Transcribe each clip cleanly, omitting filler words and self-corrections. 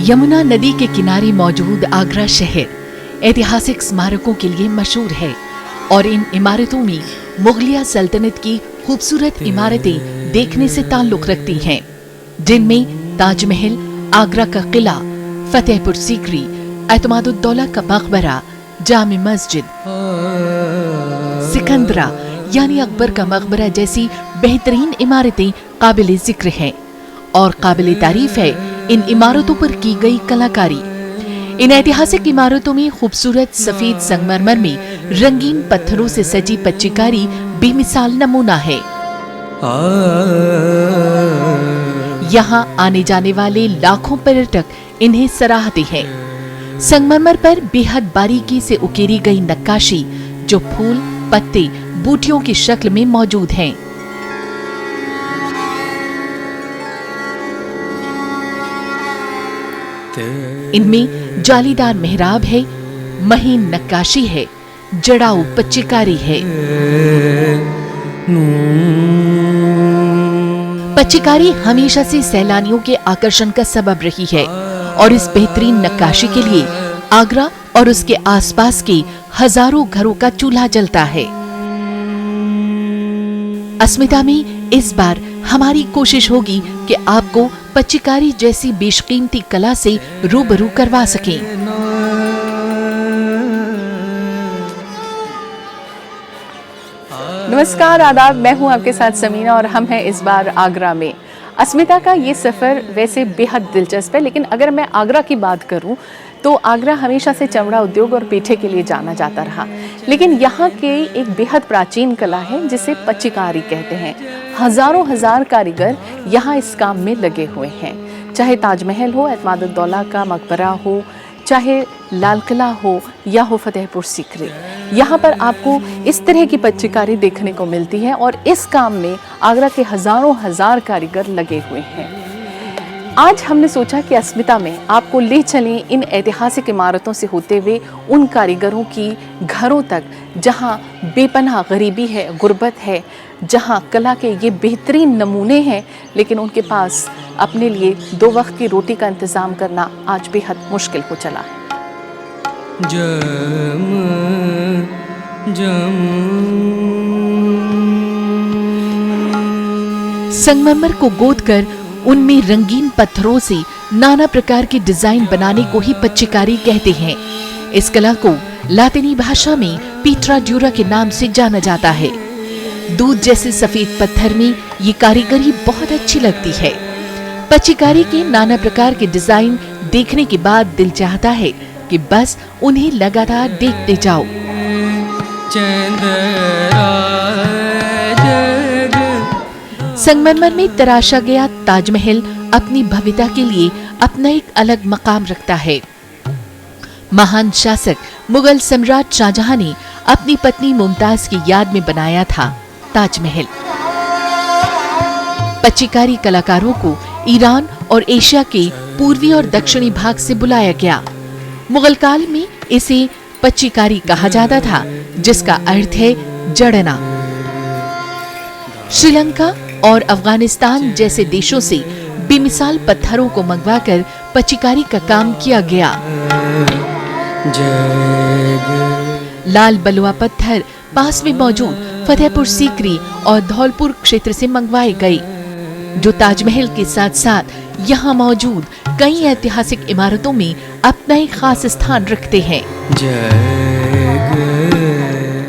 यमुना नदी के किनारे मौजूद आगरा शहर ऐतिहासिक स्मारकों के लिए मशहूर है और इन इमारतों में मुगलिया सल्तनत की खूबसूरत इमारतें देखने से ताल्लुक रखती हैं, जिनमें ताजमहल, आगरा का किला, फतेहपुर सीकरी, एतमादुद्दौला का मकबरा, जामे मस्जिद, सिकंदरा यानी अकबर का मकबरा जैसी बेहतरीन इमारतें काबिल जिक्र हैं और काबिल तारीफ है इन इमारतों पर की गई कलाकारी। इन ऐतिहासिक इमारतों में खूबसूरत सफेद संगमरमर में रंगीन पत्थरों से सजी पच्चीकारी बेमिसाल नमूना है। यहाँ आने जाने वाले लाखों पर्यटक इन्हें सराहते हैं। संगमरमर पर बेहद बारीकी से उकेरी गई नक्काशी जो फूल, पत्ते, बूटियों की शक्ल में मौजूद हैं। इनमें जालीदार मेहराब है, महीन नक्काशी है, जड़ाऊ पच्चीकारी है। पच्चीकारी हमेशा से सैलानियों के आकर्षण का सबब रही है और इस बेहतरीन नक्काशी के लिए आगरा और उसके आसपास के हजारों घरों का चूल्हा जलता है। अस्मिता में इस बार हमारी कोशिश होगी कि आपको पच्चीकारी जैसी बेशकीमती कला से रूबरू करवा सकें। नमस्कार, आदाब, मैं हूं आपके साथ समीना और हम हैं इस बार आगरा में। अस्मिता का ये सफ़र वैसे बेहद दिलचस्प है, लेकिन अगर मैं आगरा की बात करूं तो आगरा हमेशा से चमड़ा उद्योग और पीठे के लिए जाना जाता रहा, लेकिन यहाँ के एक बेहद प्राचीन कला है जिसे पच्चीकारी कहते हैं। हजारों हजार कारीगर यहाँ इस काम में लगे हुए हैं, चाहे ताजमहल हो, एतमादुद्दौला का मकबरा हो, चाहे लाल किला हो या हो फतेहपुर सीकरी। यहाँ पर आपको इस तरह की पच्चीकारी देखने को मिलती है और इस काम में आगरा के हजारों हजार कारीगर लगे हुए हैं। आज हमने सोचा कि अस्मिता में आपको ले चलें इन ऐतिहासिक इमारतों से होते हुए उन कारीगरों की घरों तक जहाँ बेपनाह गरीबी है, गुर्बत है, जहाँ कला के ये बेहतरीन नमूने हैं, लेकिन उनके पास अपने लिए 2 वक्त की रोटी का इंतज़ाम करना आज बेहद मुश्किल हो चला है। संगमरमर को गोदकर उनमें रंगीन पत्थरों से नाना प्रकार के डिजाइन बनाने को ही पच्चीकारी कहते हैं। इस कला को लातिनी भाषा में पीट्रा ड्यूरा के नाम से जाना जाता है। दूध जैसे सफेद पत्थर में ये कारीगरी बहुत अच्छी लगती है। पच्चीकारी के नाना प्रकार के डिजाइन देखने के बाद दिल चाहता है कि बस उन्हें लगातार देखते जाओ। संगमरमर में तराशा गया ताजमहल अपनी भव्यता के लिए अपना एक अलग मकाम रखता है। महान शासक मुगल सम्राट शाहजहां ने अपनी पत्नी मुमताज की याद में बनाया था ताजमहल। पच्चीकारी कलाकारों को ईरान और एशिया के पूर्वी और दक्षिणी भाग से बुलाया गया। मुगल काल में इसे पच्चीकारी कहा जाता था, जिसका अर्थ है जड़ना। श्रीलंका और अफगानिस्तान जैसे देशों से बेमिसाल पत्थरों को मंगवाकर पच्चीकारी का काम किया गया। लाल बलुआ पत्थर पास में मौजूद फतेहपुर सीकरी और धौलपुर क्षेत्र से मंगवाए गए, जो ताजमहल के साथ साथ यहाँ मौजूद कई ऐतिहासिक इमारतों में अपना एक खास स्थान रखते हैं।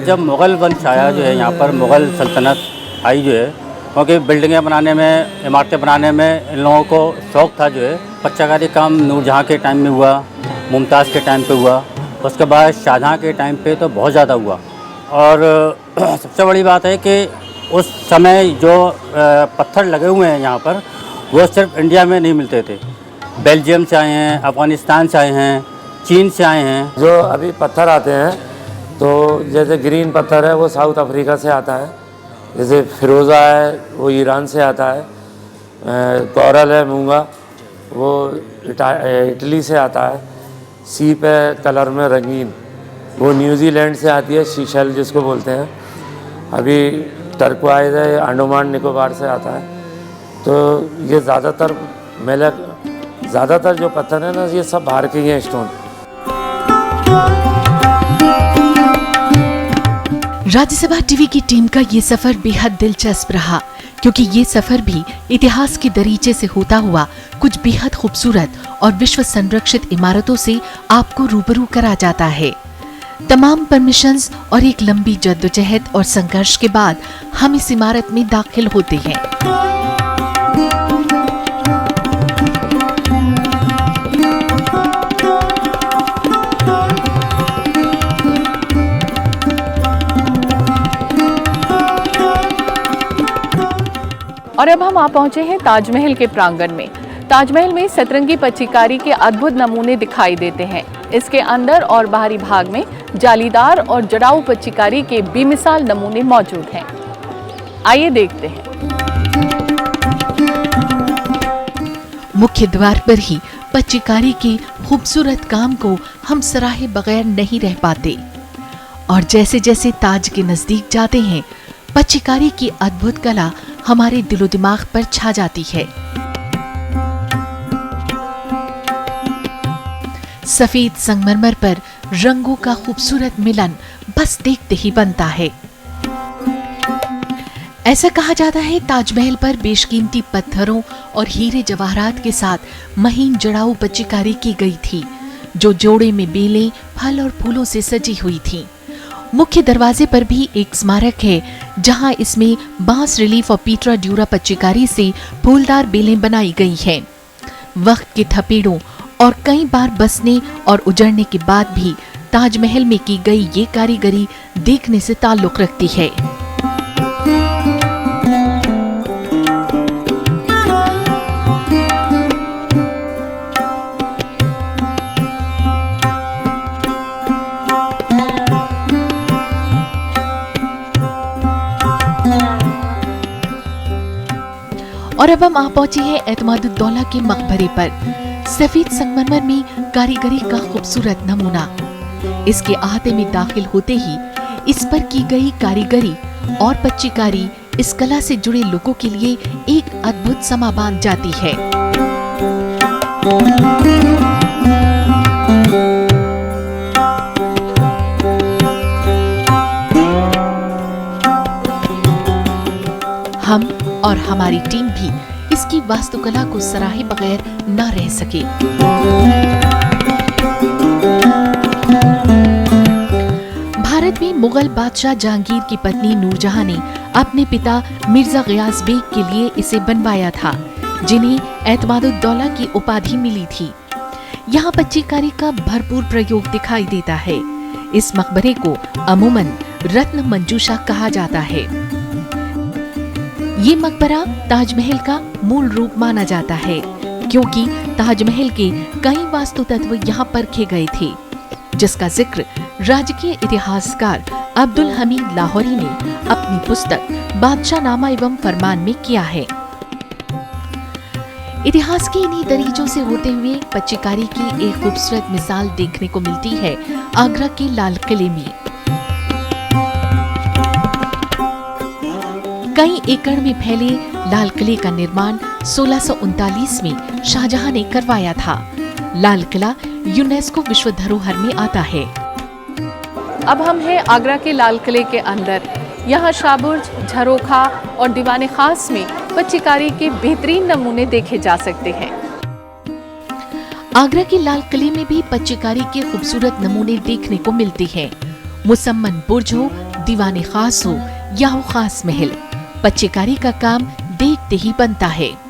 जब मुगल वंश आया जो है यहाँ पर, मुगल सल्तनत आई जो है, क्योंकि बिल्डिंगें बनाने में, इमारतें बनाने में इन लोगों को शौक़ था जो है। पच्चीकारी काम नूरजहाँ के टाइम में हुआ, मुमताज़ के टाइम पे हुआ, उसके बाद शाहजहाँ के टाइम पे तो बहुत ज़्यादा हुआ। और सबसे बड़ी बात है कि उस समय जो पत्थर लगे हुए हैं यहाँ पर, वो सिर्फ इंडिया में नहीं मिलते थे। बेल्जियम से आए हैं, अफ़गानिस्तान से आए हैं, चीन से आए हैं। जो अभी पत्थर आते हैं तो जैसे ग्रीन पत्थर है वो साउथ अफ्रीका से आता है, जैसे फिरोज़ा है वो ईरान से आता है, कोरल है मूंगा वो इटली से आता है, सीप है कलर में रंगीन वो न्यूजीलैंड से आती है, शीशल जिसको बोलते हैं। अभी टर्कवाइज है अंडमान निकोबार से आता है। तो ये ज़्यादातर जो पत्थर है ना ये सब बाहर के ही हैं स्टोन। राज्यसभा टीवी की टीम का ये सफर बेहद दिलचस्प रहा, क्योंकि ये सफर भी इतिहास के दरीचे से होता हुआ कुछ बेहद खूबसूरत और विश्व संरक्षित इमारतों से आपको रूबरू करा जाता है। तमाम परमिशंस और एक लंबी जद्दोजहद और संघर्ष के बाद हम इस इमारत में दाखिल होते हैं। और अब हम आ पहुंचे हैं ताजमहल के प्रांगण में। ताजमहल में सतरंगी पच्चीकारी के अद्भुत नमूने दिखाई देते हैं। इसके अंदर और बाहरी भाग में जालीदार और जड़ाऊ पच्चीकारी के बेमिसाल नमूने मौजूद हैं। आइए देखते हैं। मुख्य द्वार पर ही पच्चीकारी के खूबसूरत काम को हम सराहे बगैर नहीं रह पाते, और जैसे जैसे ताज के नजदीक जाते हैं पच्चीकारी की अद्भुत कला हमारे दिलो दिमाग पर छा जाती है। सफेद संगमरमर पर रंगों का खूबसूरत मिलन बस देखते ही बनता है। ऐसा कहा जाता है ताजमहल पर बेशकीमती पत्थरों और हीरे जवाहरात के साथ महीन जड़ाऊ पच्चीकारी की गई थी, जो जोड़े में बेलें, फल और फूलों से सजी हुई थी। मुख्य दरवाजे पर भी एक स्मारक है, जहां इसमें बांस रिलीफ और पीटरा ड्यूरा पच्चीकारी से फूलदार बेलें बनाई गई हैं। वक्त के थपेड़ों और कई बार बसने और उजड़ने के बाद भी ताजमहल में की गई ये कारीगरी देखने से ताल्लुक रखती है। और अब हम आ पहुंचे हैं एतमादुद्दौला के मकबरे पर। सफेद संगमरमर में कारीगरी का खूबसूरत नमूना। इसके अहाते में दाखिल होते ही इस पर की गई कारीगरी और पच्चीकारी इस कला से जुड़े लोगों के लिए एक अद्भुत समा बांध जाती है। हम और हमारी टीम भी इसकी वास्तुकला को सराहे बगैर न रह सके। भारत में मुगल बादशाह जहांगीर की पत्नी नूरजहां ने अपने पिता मिर्जा गयास बेग के लिए इसे बनवाया था, जिन्हें एतमादुद्दौला की उपाधि मिली थी। यहाँ पच्चीकारी का भरपूर प्रयोग दिखाई देता है। इस मकबरे को अमूमन रत्न मंजूषा कहा जाता है। ये मकबरा ताजमहल का मूल रूप माना जाता है, क्योंकि ताजमहल के कई वास्तु तत्व यहाँ परखे गए थे, जिसका जिक्र राजकीय इतिहासकार अब्दुल हमीद लाहौरी ने अपनी पुस्तक बादशाहनामा एवं फरमान में किया है। इतिहास की इन्हीं दरीचों से होते हुए पच्चीकारी की एक खूबसूरत मिसाल देखने को मिलती है आगरा के लाल किले में। कई एकड़ में फैले लाल किले का निर्माण 1639 में शाहजहां ने करवाया था। लाल किला यूनेस्को विश्व धरोहर में आता है। अब हम हैं आगरा के लाल किले के अंदर। यहाँ शाहबुर्ज, झरोखा और दीवाने खास में पच्चीकारी के बेहतरीन नमूने देखे जा सकते हैं। आगरा के लाल किले में भी पच्चीकारी के खूबसूरत नमूने देखने को मिलते हैं। मुसम्मन बुर्ज हो, दीवाने खास हो या हो खास महल, पच्चीकारी का काम देखते ही बनता है।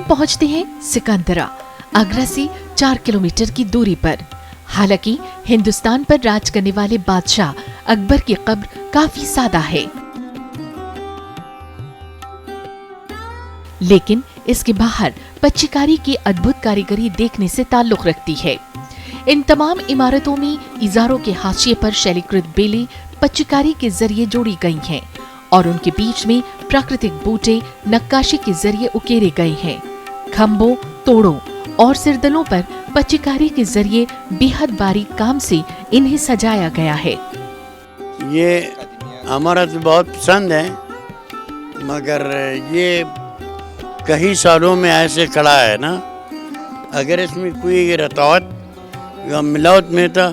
पहुंचते हैं सिकंदरा, आगरा से 4 किलोमीटर की दूरी पर। हालांकि हिंदुस्तान पर राज करने वाले बादशाह अकबर की कब्र काफी सादा है, लेकिन इसके बाहर पच्चीकारी की अद्भुत कारीगरी देखने से ताल्लुक रखती है। इन तमाम इमारतों में इजारों के हाशिए पर शैलीकृत बेलें पच्चीकारी के जरिए जोड़ी गई हैं और उनके बीच में प्राकृतिक बूटे नक्काशी के जरिए उकेरे गए हैं। खम्भों, तोड़ों और सिरदलों पर पच्चीकारी के जरिए बेहद बारीक काम से इन्हें सजाया गया है। ये हमारा तो बहुत पसंद है, मगर ये कई सालों में ऐसे खड़ा है ना, अगर इसमें कोई रतौत या मिलावट में था,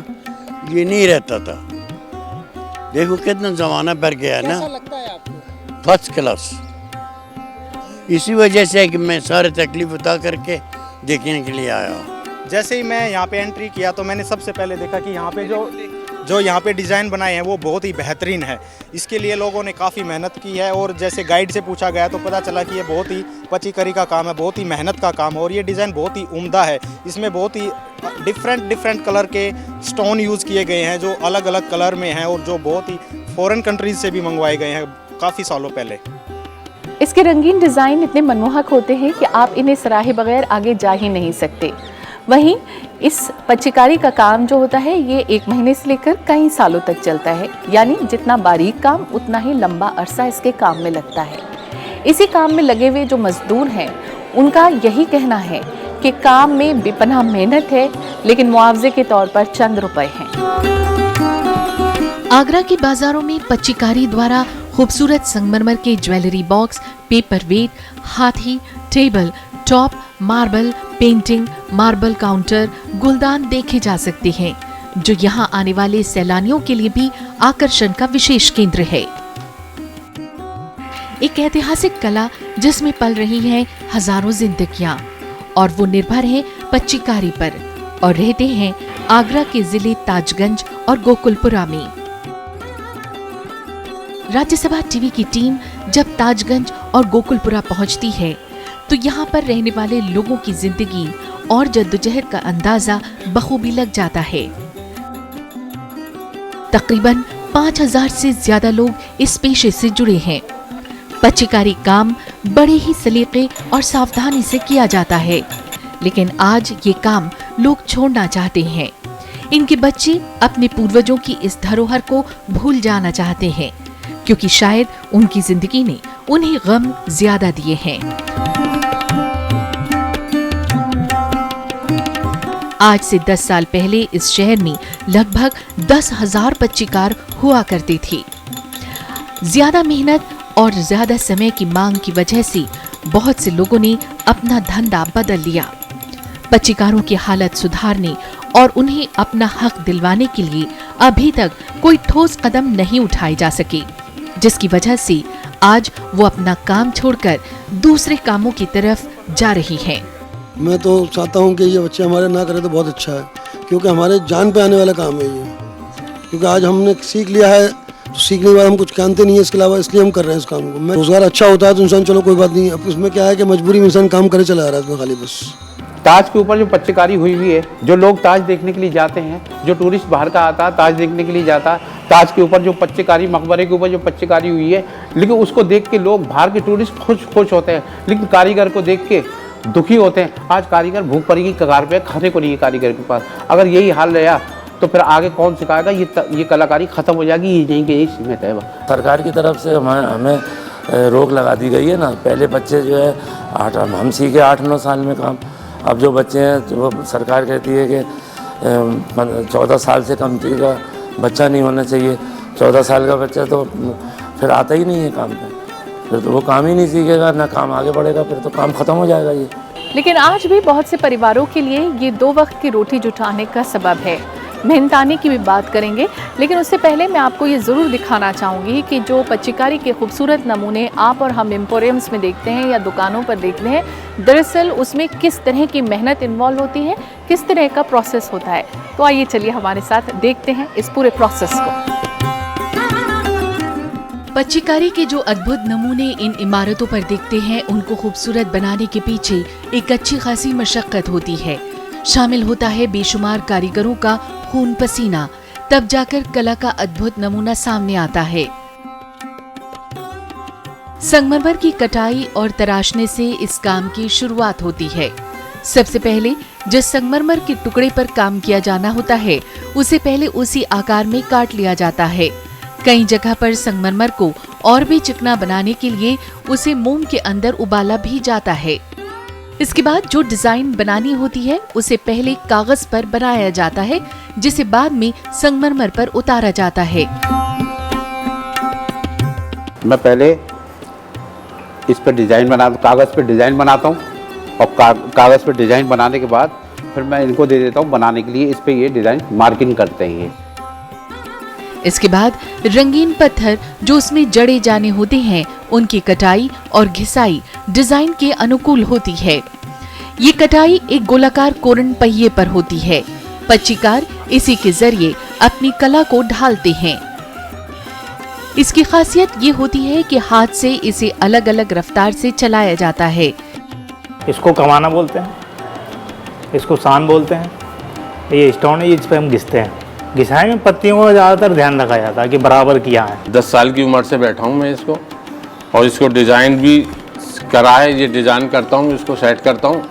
ये नहीं रहता था। देखो कितना जमाना बढ़ गया है ना। कैसा लगता है आपको? First class. इसी वजह से कि मैं सारे तकलीफ उठा करके देखने के लिए आया हूँ। जैसे ही मैं यहाँ पे एंट्री किया तो मैंने सबसे पहले देखा कि यहाँ पे जो यहाँ पे डिज़ाइन बनाए हैं वो बहुत ही बेहतरीन है। इसके लिए लोगों ने काफ़ी मेहनत की है और जैसे गाइड से पूछा गया तो पता चला कि ये बहुत ही पच्चीकारी का काम है, बहुत ही मेहनत का काम है और ये डिज़ाइन बहुत ही उम्दा है। इसमें बहुत ही डिफरेंट कलर के स्टोन यूज़ किए गए हैं जो अलग अलग कलर में हैं और जो बहुत ही फॉरेन कंट्रीज से भी मंगवाए गए हैं काफ़ी सालों पहले। इसके रंगीन डिज़ाइन इतने मनमोहक होते हैं कि आप इन्हें सराहे बगैर आगे जा ही नहीं सकते। वहीं इस पच्चीकारी का काम जो होता है ये 1 महीने से लेकर कई सालों तक चलता है, यानी जितना बारीक काम उतना ही लंबा अरसा इसके काम में लगता है। इसी काम में लगे हुए जो मजदूर हैं उनका यही कहना है कि काम में बेपनाह मेहनत है, लेकिन मुआवजे के तौर पर चंद रुपए हैं। आगरा के बाजारों में पच्चीकारी द्वारा खूबसूरत संगमरमर के ज्वेलरी बॉक्स, पेपर वेट, हाथी, table top, marble painting, marble counter, गुलदान देखे जा सकते हैं, जो यहाँ आने वाले सैलानियों के लिए भी आकर्षण का विशेष केंद्र है। एक ऐतिहासिक कला जिसमें पल रही हैं हजारों जिंदगियां और वो निर्भर है पच्चीकारी पर और रहते हैं आगरा के जिले ताजगंज और गोकुलपुरा में। राज्यसभा टीवी की टीम जब ताजगंज और गोकुलपुरा पहुंचती है तो यहाँ पर रहने वाले लोगों की जिंदगी और जद्दोजहद का अंदाजा बखूबी लग जाता है। तकरीबन 5000 से ज्यादा लोग इस पेशे से जुड़े हैं। पच्चीकारी काम बड़े ही सलीके और सावधानी से किया जाता है, लेकिन आज ये काम लोग छोड़ना चाहते हैं। इनके बच्चे अपने पूर्वजों की इस धरोहर को भूल जाना चाहते हैं, क्योंकि शायद उनकी जिंदगी ने उन्हें गम ज्यादा दिए हैं। आज से 10 साल पहले इस शहर में लगभग 10,000 पच्चीकार हुआ करते थे। ज्यादा मेहनत और ज्यादा समय की मांग की वजह से बहुत से लोगों ने अपना धंधा बदल लिया। पच्चीकारों की हालत सुधारने और उन्हें अपना हक दिलवाने के लिए अभी तक कोई ठोस कदम नहीं उठाए जा सके, जिसकी वजह से आज वो अपना काम छोड़कर दूसरे कामों की तरफ जा रही हैं। मैं तो चाहता हूँ कि ये बच्चे हमारे ना करें तो बहुत अच्छा है, क्योंकि हमारे जान पे आने वाला काम है ये। क्योंकि आज हमने सीख लिया है, तो सीखने के बाद हम कुछ जानते नहीं है इसके अलावा, इसलिए हम कर रहे हैं इस काम को। मैं रोजगार अच्छा होता है तो इंसान चलो कोई बात नहीं, अब इसमें क्या है कि मजबूरी में इंसान काम करे चला आ रहा है इसमें खाली बस। ताज के ऊपर जो पच्चीकारी हुई हुई है, जो लोग ताज देखने के लिए जाते हैं, जो टूरिस्ट बाहर का आता है ताज देखने के लिए जाता है, ताज के ऊपर जो पच्चीकारी, मकबरे के ऊपर जो पच्चीकारी हुई है, लेकिन उसको देख के लोग बाहर के टूरिस्ट खुश होते हैं, लेकिन कारीगर को देख के दुखी होते हैं। आज कारीगर भूख पड़ी की कगार पे, खाने को नहीं है कारीगर के पास। अगर यही हाल रहा तो फिर आगे कौन सिखाएगा? ये कलाकारी खत्म हो जाएगी, ये नहीं गई सीमित है। सरकार की तरफ से हमें रोक लगा दी गई है ना। पहले बच्चे जो है हम सीखे 8-9 साल में काम, अब जो बच्चे हैं तो वो सरकार कहती है कि 14 साल से कम का बच्चा नहीं होना चाहिए। 14 साल का बच्चा तो फिर आता ही नहीं है काम पे, फिर तो वो काम ही नहीं सीखेगा, ना काम आगे बढ़ेगा, फिर तो काम खत्म हो जाएगा ये। लेकिन आज भी बहुत से परिवारों के लिए ये 2 वक्त की रोटी जुटाने का सबब है। मेहनताने की भी बात करेंगे, लेकिन उससे पहले मैं आपको ये ज़रूर दिखाना चाहूँगी कि जो पच्चीकारी के खूबसूरत नमूने आप और हम एम्पोरियम्स में देखते हैं या दुकानों पर देखते हैं, दरअसल उसमें किस तरह की मेहनत इन्वॉल्व होती है, किस तरह का प्रोसेस होता है। तो आइए चलिए हमारे साथ देखते हैं इस पूरे प्रोसेस को। पच्चीकारी के जो अद्भुत नमूने इन इमारतों पर दिखते हैं, उनको खूबसूरत बनाने के पीछे एक अच्छी खासी मशक्कत होती है। शामिल होता है बेशुमार कारीगरों का खून पसीना, तब जाकर कला का अद्भुत नमूना सामने आता है। संगमरमर की कटाई और तराशने से इस काम की शुरुआत होती है। सबसे पहले जिस संगमरमर के टुकड़े पर काम किया जाना होता है, उसे पहले उसी आकार में काट लिया जाता है। कई जगह पर संगमरमर को और भी चिकना बनाने के लिए उसे मोम के अंदर उबाला भी जाता है। इसके बाद जो डिजाइन बनानी होती है, उसे पहले कागज पर बनाया जाता है, जिसे बाद में संगमरमर पर उतारा जाता है। मैं पहले इस पर डिजाइन कागज पे डिजाइन बनाता हूँ और कागज पे डिजाइन बनाने के बाद फिर मैं इनको दे देता हूँ बनाने के लिए। इस पे ये डिजाइन मार्किंग करते हैं। इसके बाद रंगीन पत्थर जो उसमें जड़े जाने होते हैं, उनकी कटाई और घिसाई डिजाइन के अनुकूल होती है। ये कटाई एक गोलाकार कोरन पहिए पर होती है। पच्चीकार इसी के जरिए अपनी कला को ढालते हैं। इसकी खासियत ये होती है कि हाथ से इसे अलग अलग रफ्तार से चलाया जाता है। इसको कमाना बोलते हैं, इसको सान बोलते हैं। ये स्टोन है, इस पे हम घिसते हैं। घिसाई में पत्तियों का ज़्यादातर ध्यान रखा जाता है कि बराबर किया है। 10 साल की उम्र से बैठा हूँ मैं इसको, और इसको डिज़ाइन भी करा है। ये डिज़ाइन करता हूँ, इसको सेट करता हूँ,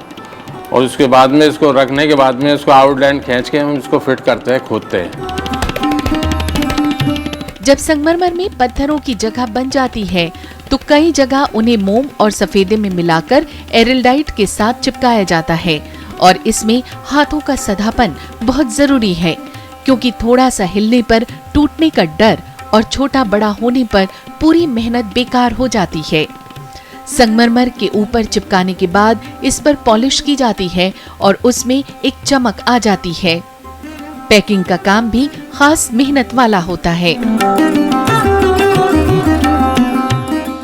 और उसके बाद में इसको रखने के बाद में इसको आउटलाइन खींच के हम इसको फिट करते हैं, खोदते हैं। जब संगमरमर में पत्थरों की जगह बन जाती है, तो कई जगह उन्हें मोम और सफेदे में मिलाकर एरिल्डाइट के साथ चिपकाया जाता है। और इसमें हाथों का सधापन बहुत जरूरी है, क्योंकि थोड़ा सा हिलने पर टूटने का डर और छोटा बड़ा होने पर पूरी मेहनत बेकार हो जाती है। संगमरमर के ऊपर चिपकाने के बाद इस पर पॉलिश की जाती है और उसमें एक चमक आ जाती है। पैकिंग का काम भी खास मेहनत वाला होता है।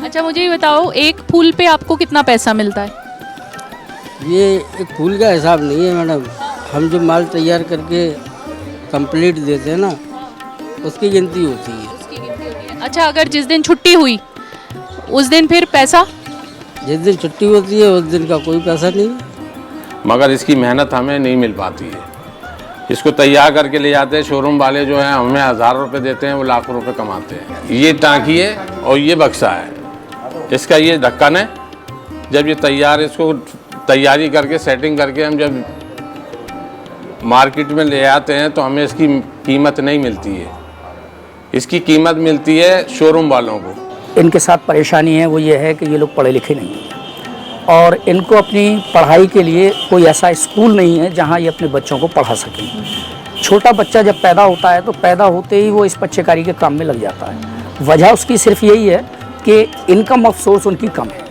अच्छा, मुझे ये बताओ, एक फूल पे आपको कितना पैसा मिलता है? ये एक फूल का हिसाब नहीं है मैडम, हम जो माल तैयार करके कंप्लीट देते हैं ना, उसकी गिनती होती है। अच्छा, अगर जिस दिन छुट्टी हुई उस दिन फिर पैसा? जिस दिन छुट्टी होती है उस दिन का कोई पैसा नहीं, मगर इसकी मेहनत हमें नहीं मिल पाती है। इसको तैयार करके ले जाते हैं शोरूम वाले, जो हैं हमें 1000 रुपये देते हैं, वो लाखों रुपए कमाते हैं। ये टाँकी है और ये बक्सा है, इसका ये ढक्कन है। जब ये तैयार, इसको तैयारी करके सेटिंग करके हम जब मार्केट में ले आते हैं, तो हमें इसकी कीमत नहीं मिलती है। इसकी कीमत मिलती है शोरूम वालों को। इनके साथ परेशानी है वो ये है कि ये लोग पढ़े लिखे नहीं हैं, और इनको अपनी पढ़ाई के लिए कोई ऐसा स्कूल नहीं है जहाँ ये अपने बच्चों को पढ़ा सकें। छोटा बच्चा जब पैदा होता है तो पैदा होते ही वो इस पच्चीकारी के काम में लग जाता है। वजह उसकी सिर्फ यही है कि इनकम ऑफ सोर्स उनकी कम है।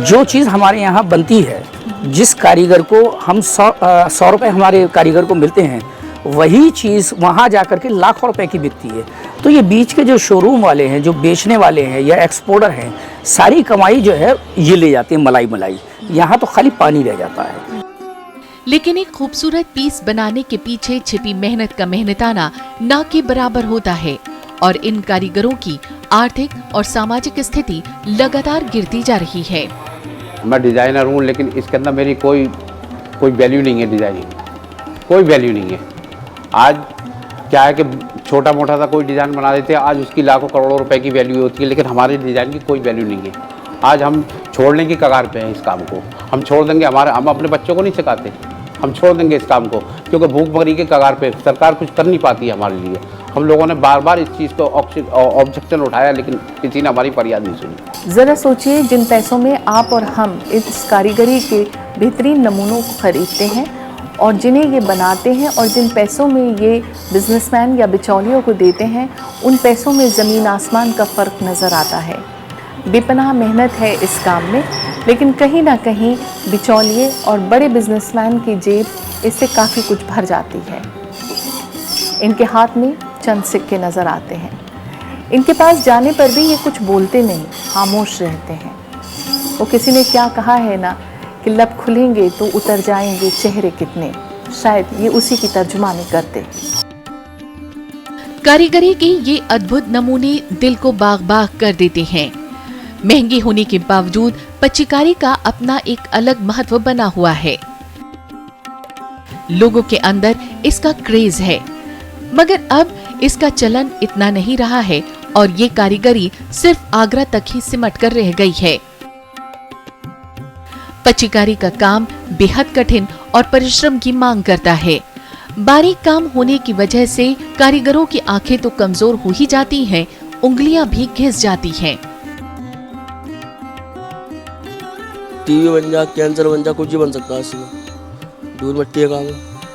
जो चीज़ हमारे यहाँ बनती है, जिस कारीगर को हम 100 रुपये हमारे कारीगर को मिलते हैं, वही चीज़ वहाँ जा कर के लाखों रुपए की बिकती है। तो ये बीच के जो शोरूम वाले हैं, जो बेचने वाले हैं या एक्सपोर्टर हैं, सारी कमाई जो है ये ले जाते हैं मलाई। यहाँ तो खाली पानी रह जाता है। लेकिन एक खूबसूरत पीस बनाने के पीछे छिपी मेहनत का मेहनताना ना के बराबर होता है, और इन कारीगरों की आर्थिक और सामाजिक स्थिति लगातार गिरती जा रही है। मैं डिज़ाइनर हूँ, लेकिन इसके अंदर मेरी कोई वैल्यू नहीं है। डिज़ाइनिंग कोई वैल्यू नहीं है। आज क्या है कि छोटा मोटा सा कोई डिज़ाइन बना देते हैं, आज उसकी लाखों करोड़ों रुपए की वैल्यू होती है, लेकिन हमारे डिज़ाइन की कोई वैल्यू नहीं है। आज हम छोड़ने की कगार पे हैं इस काम को। हम छोड़ देंगे, हम अपने बच्चों को नहीं सिखाते, हम छोड़ देंगे इस काम को, क्योंकि भूखमरी के कगार पे सरकार कुछ कर नहीं पाती है हमारे लिए। हम लोगों ने बार बार इस चीज़ को ऑब्जेक्शन उठाया, लेकिन किसी ने हमारी फरियाद नहीं सुनी। ज़रा सोचिए, जिन पैसों में आप और हम इस कारीगरी के बेहतरीन नमूनों को खरीदते हैं और जिन्हें ये बनाते हैं, और जिन पैसों में ये बिजनेसमैन या बिचौलियों को देते हैं, उन पैसों में ज़मीन आसमान का फ़र्क नज़र आता है। बेपनाह मेहनत है इस काम में, लेकिन कहीं ना कहीं बिचौलिए और बड़े बिजनेसमैन की जेब इससे काफ़ी कुछ भर जाती है। इनके हाथ में चंद सिक्के नज़र आते हैं। इनके पास जाने पर भी ये कुछ बोलते नहीं, खामोश रहते हैं। वो किसी ने क्या कहा है ना कि लब खुलेंगे तो उतर जाएंगे चेहरे कितने, शायद ये उसी की तर्जुमानी करते। कारीगरी के ये अद्भुत नमूने दिल को बाग बाग कर देते हैं। महंगे होने के बावजूद पच्चीकारी का अपना एक अलग महत्व बना हुआ है। लोगों के अंदर इसका क्रेज है, मगर अब इसका चलन इतना नहीं रहा है और ये कारीगरी सिर्फ आगरा तक ही सिमट कर रह गई है। पच्चीकारी का काम बेहद कठिन और परिश्रम की मांग करता है। बारीक काम होने की वजह से कारीगरों की आंखें तो कमजोर हो ही जाती हैं, उंगलियां भी घिस जाती हैं। टीवी बन जा, कैंसर बन जा, कुछ भी बन सकता है इसमें। धूल मिट्टी का काम है।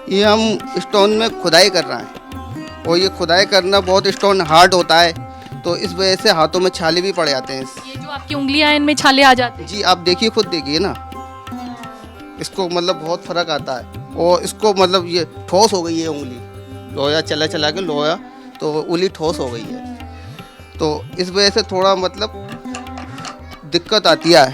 ये हम स्टोन में खुदाई कर रहे हैं और ये खुदाई करना बहुत स्टोन हार्ड होता है, तो इस वजह से हाथों में छाले भी पड़ जाते हैं। ये जो आपकी उंगलियां हैं इनमें छाले आ जाते हैं। जी आप देखिए, खुद देखिए ना, इसको मतलब बहुत फर्क आता है। और इसको मतलब ये ठोस हो गई है उंगली, लोया चला चला के लोया तो उंगली ठोस हो गई है, तो इस वजह से थोड़ा मतलब दिक्कत आती है।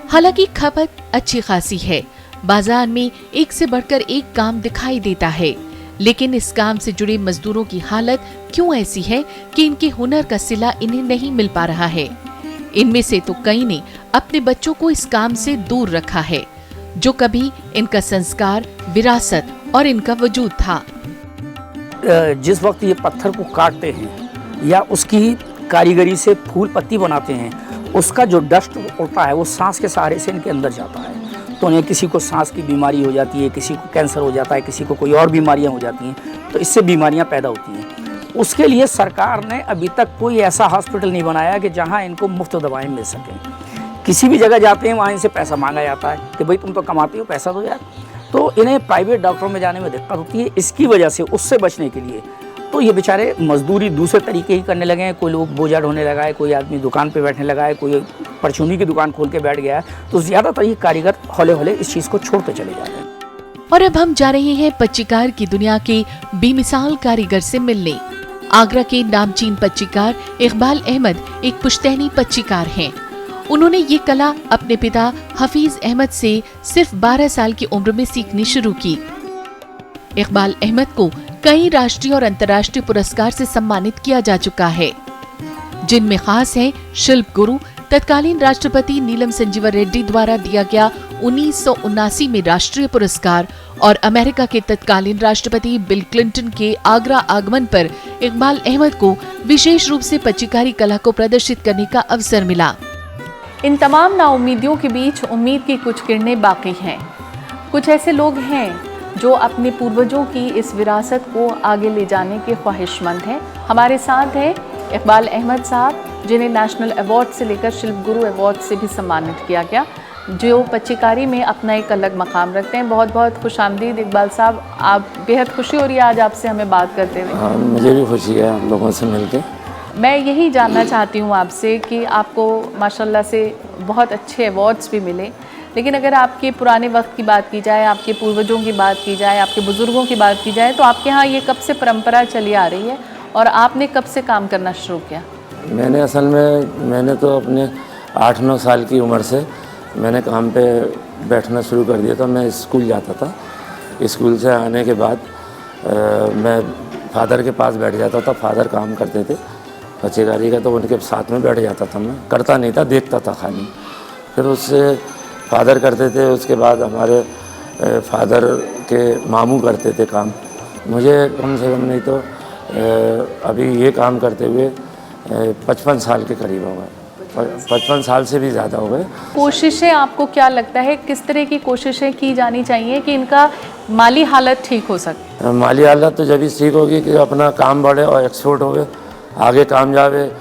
हालांकि खपत अच्छी खासी है, बाजार में एक से बढ़कर एक काम दिखाई देता है, लेकिन इस काम से जुड़े मजदूरों की हालत क्यों ऐसी है कि इनके हुनर का सिला इन्हें नहीं मिल पा रहा है। इनमें से तो कई ने अपने बच्चों को इस काम से दूर रखा है, जो कभी इनका संस्कार, विरासत और इनका वजूद था। जिस वक्त ये पत्थर को काटते हैं या उसकी कारीगरी से फूल पत्ती बनाते हैं, उसका जो डस्ट उड़ता है वो सांस के सहारे से इनके अंदर जाता है, तो उन्हें किसी को सांस की बीमारी हो जाती है, किसी को कैंसर हो जाता है, किसी को कोई और बीमारियां हो जाती हैं, तो इससे बीमारियां पैदा होती हैं। उसके लिए सरकार ने अभी तक कोई ऐसा हॉस्पिटल नहीं बनाया कि जहां इनको मुफ्त दवाएं मिल सकें। किसी भी जगह जाते हैं वहाँ इनसे पैसा मांगा जाता है कि भाई तुम तो कमाते हो, पैसा दो यार, तो इन्हें प्राइवेट डॉक्टरों में जाने में दिक्कत होती है। इसकी वजह से उससे बचने के लिए तो ये बेचारे मजदूरी दूसरे तरीके ही करने लगे हैं। कोई लोग बोझा ढोने लगा है, कोई आदमी दुकान पे बैठने लगा है, कोई परचूनी की दुकान खोल के बैठ गया है, तो ज़्यादातर ये कारीगर हौले हौले इस चीज़ को छोड़ते चले जा रहे हैं। और अब हम जा रहे हैं पच्चीकार की दुनिया के बेमिसाल कारीगर से मिलने। आगरा के नामचीन पच्चीकार इकबाल अहमद एक पुश्तैनी पच्चीकार हैं। उन्होंने ये कला अपने पिता हफीज अहमद से सिर्फ 12 साल की उम्र में सीखनी शुरू की। इकबाल अहमद को कई राष्ट्रीय और अंतर्राष्ट्रीय पुरस्कार से सम्मानित किया जा चुका है, जिनमें खास हैं शिल्प गुरु, तत्कालीन राष्ट्रपति नीलम संजीवा रेड्डी द्वारा दिया गया 1979 में राष्ट्रीय पुरस्कार और अमेरिका के तत्कालीन राष्ट्रपति बिल क्लिंटन के आगरा आगमन पर इकबाल अहमद को विशेष रूप से पच्चीकारी कला को प्रदर्शित करने का अवसर मिला। इन तमाम नाउम्मीदियों के बीच उम्मीद की कुछ किरणें बाकी हैं। कुछ ऐसे लोग हैं जो अपने पूर्वजों की इस विरासत को आगे ले जाने के ख्वाहिशमंद हैं। हमारे साथ हैं इकबाल अहमद साहब, जिन्हें नेशनल अवार्ड से लेकर शिल्प गुरु अवार्ड से भी सम्मानित किया गया, जो पच्चीकारी में अपना एक अलग मकाम रखते हैं। बहुत बहुत खुशामदीद इकबाल साहब, आप बेहद खुशी हो रही है आज आपसे हमें बात करते हुए। हाँ, मुझे भी खुशी है आप लोगों से मिलकर। मैं यही जानना चाहती हूँ आपसे कि आपको माशाल्लाह से बहुत अच्छे अवार्ड्स भी मिले, लेकिन अगर आपके पुराने वक्त की बात की जाए, आपके पूर्वजों की बात की जाए, आपके बुज़ुर्गों की बात की जाए, तो आपके यहाँ ये कब से परंपरा चली आ रही है और आपने कब से काम करना शुरू किया? मैंने असल में मैंने तो अपने 8-9 साल की उम्र से मैंने काम पे बैठना शुरू कर दिया था। मैं स्कूल जाता था, स्कूल से आने के बाद मैं फादर के पास बैठ जाता था। फादर काम करते थे पच्चीकारी का, तो उनके साथ में बैठ जाता था। मैं करता नहीं था, देखता था खाली। फिर उससे फादर करते थे, उसके बाद हमारे फादर के मामू करते थे काम। मुझे कम से कम नहीं तो अभी ये काम करते हुए 55 साल के करीब हो गए, 55 साल से भी ज़्यादा हो गए। कोशिशें, आपको क्या लगता है किस तरह की कोशिशें की जानी चाहिए कि इनका माली हालत ठीक हो सके? माली हालत तो जब भी ठीक होगी कि अपना काम बढ़े और एक्सपोर्ट होवे, आगे काम जावे,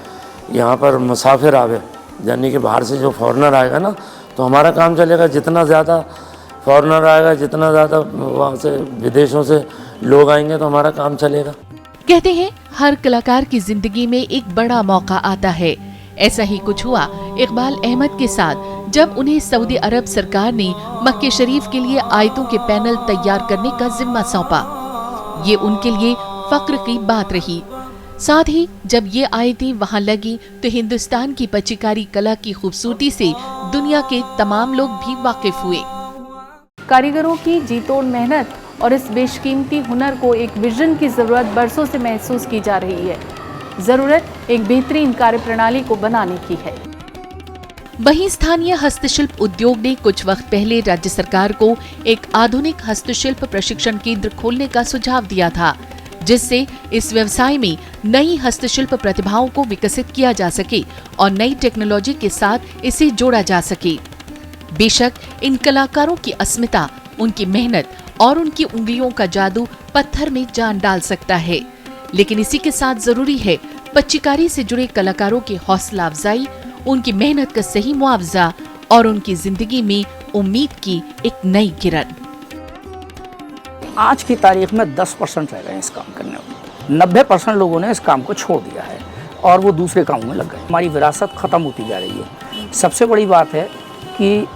यहाँ पर मुसाफिर आवे, यानी कि बाहर से जो फॉरेनर आएगा ना, तो हमारा काम चलेगा। जितना ज़्यादा फॉरेनर आएगा, जितना ज़्यादा वहाँ से विदेशों से लोग आएंगे, तो हमारा काम चलेगा। कहते हैं हर कलाकार की जिंदगी में एक बड़ा मौका आता है। ऐसा ही कुछ हुआ इकबाल अहमद के साथ, जब उन्हें सऊदी अरब सरकार ने मक्के शरीफ के लिए आयतों के पैनल तैयार करने का जिम्मा सौंपा। ये उनके लिए फक्र की बात रही। साथ ही जब ये आयतें वहाँ लगी तो हिंदुस्तान की पच्चीकारी कला की खूबसूरती से दुनिया के तमाम लोग भी वाकिफ हुए। कारीगरों की जी तोड़ मेहनत और इस बेशकीमती हुनर को एक विजन की ज़रूरत बरसों से महसूस की जा रही है। ज़रूरत एक बेहतरीन कार्यप्रणाली को बनाने की है। वहीं स्थानीय हस्तशिल्प उद्योग ने कुछ वक्त पहले राज्य सरकार को एक आधुनिक हस्तशिल्प प्रशिक्षण केंद्र खोलने का सुझाव दिया था, जिससे इस व्यवसाय में नई हस्तशिल्प प्रतिभाओं को विकसित किया जा सके और नई टेक्नोलॉजी के साथ इसे जोड़ा जा सके। बेशक इन कलाकारों की अस्मिता, उनकी मेहनत और उनकी उंगलियों का जादू पत्थर में जान डाल सकता है, लेकिन इसी के साथ जरूरी है पच्चीकारी से जुड़े कलाकारों की हौसला अफजाई, उनकी मेहनत का सही मुआवजा और उनकी जिंदगी में उम्मीद की एक नई किरण। आज की तारीख में 10% रह गए हैं इस काम करने में। 90% लोगों ने इस काम को छोड़ दिया है और वो दूसरे कामों में लग गए। हमारी विरासत ख़त्म होती जा रही है। सबसे बड़ी बात है कि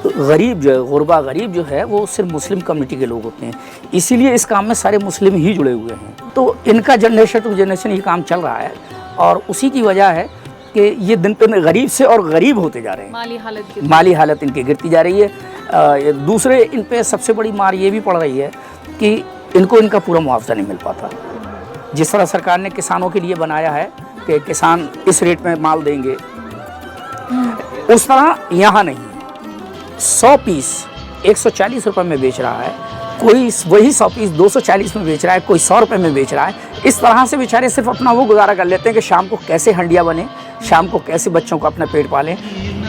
गरीब जो है, गुरबा गरीब जो है, वो सिर्फ मुस्लिम कम्युनिटी के लोग होते हैं, इसीलिए इस काम में सारे मुस्लिम ही जुड़े हुए हैं। तो इनका जनरेशन टू जनरेशन ये काम चल रहा है और उसी की वजह है कि ये दिन पे गरीब से और गरीब होते जा रहे हैं। माली हालत इनकी गिरती जा रही है। दूसरे इन पे सबसे बड़ी मार ये भी पड़ रही है कि इनको इनका पूरा मुआवजा नहीं मिल पाता। जिस तरह सरकार ने किसानों के लिए बनाया है कि किसान इस रेट में माल देंगे, उस तरह यहाँ नहीं है। 100 पीस 140 रुपये में बेच रहा है, कोई वही 100 पीस 240 में बेच रहा है, कोई 100 रुपये में बेच रहा है। इस तरह से बेचारे सिर्फ अपना वो गुजारा कर लेते हैं कि शाम को कैसे हंडिया बने, शाम को कैसे बच्चों को अपना पेट पालें।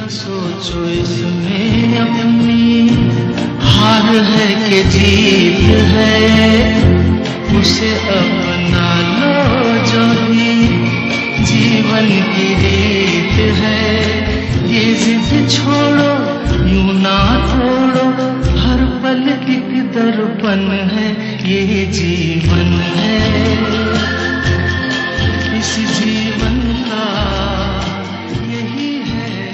सोचो इसमें अपनी हार है कि जीत है, उसे अपना लो जो भी जीवन की रीत है। ये जिद छोड़ो, यूं ना तोड़ो, हर पल एक दर्पण है, ये जीवन है, इस जीवन का यही है,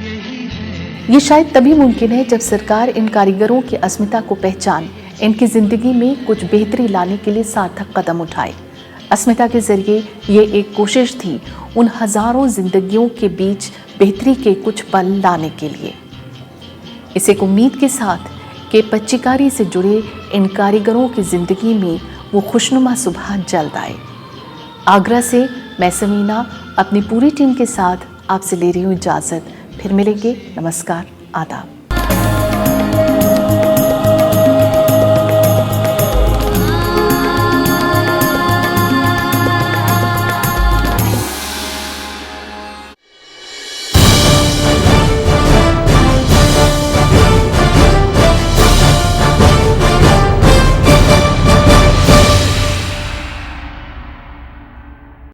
यही है। ये शायद तभी मुमकिन है जब सरकार इन कारीगरों की अस्मिता को पहचान, इनकी जिंदगी में कुछ बेहतरी लाने के लिए सार्थक कदम उठाए। अस्मिता के जरिए ये एक कोशिश थी उन हजारों जिंदगियों के बीच बेहतरी के कुछ पल लाने के लिए। इस एक उम्मीद के साथ कि पच्चीकारी से जुड़े इन कारीगरों की जिंदगी में वो खुशनुमा सुबह जल्द आए। आगरा से मैं समीना अपनी पूरी टीम के साथ आपसे ले रही हूँ इजाज़त। फिर मिलेंगे। नमस्कार, आदाब।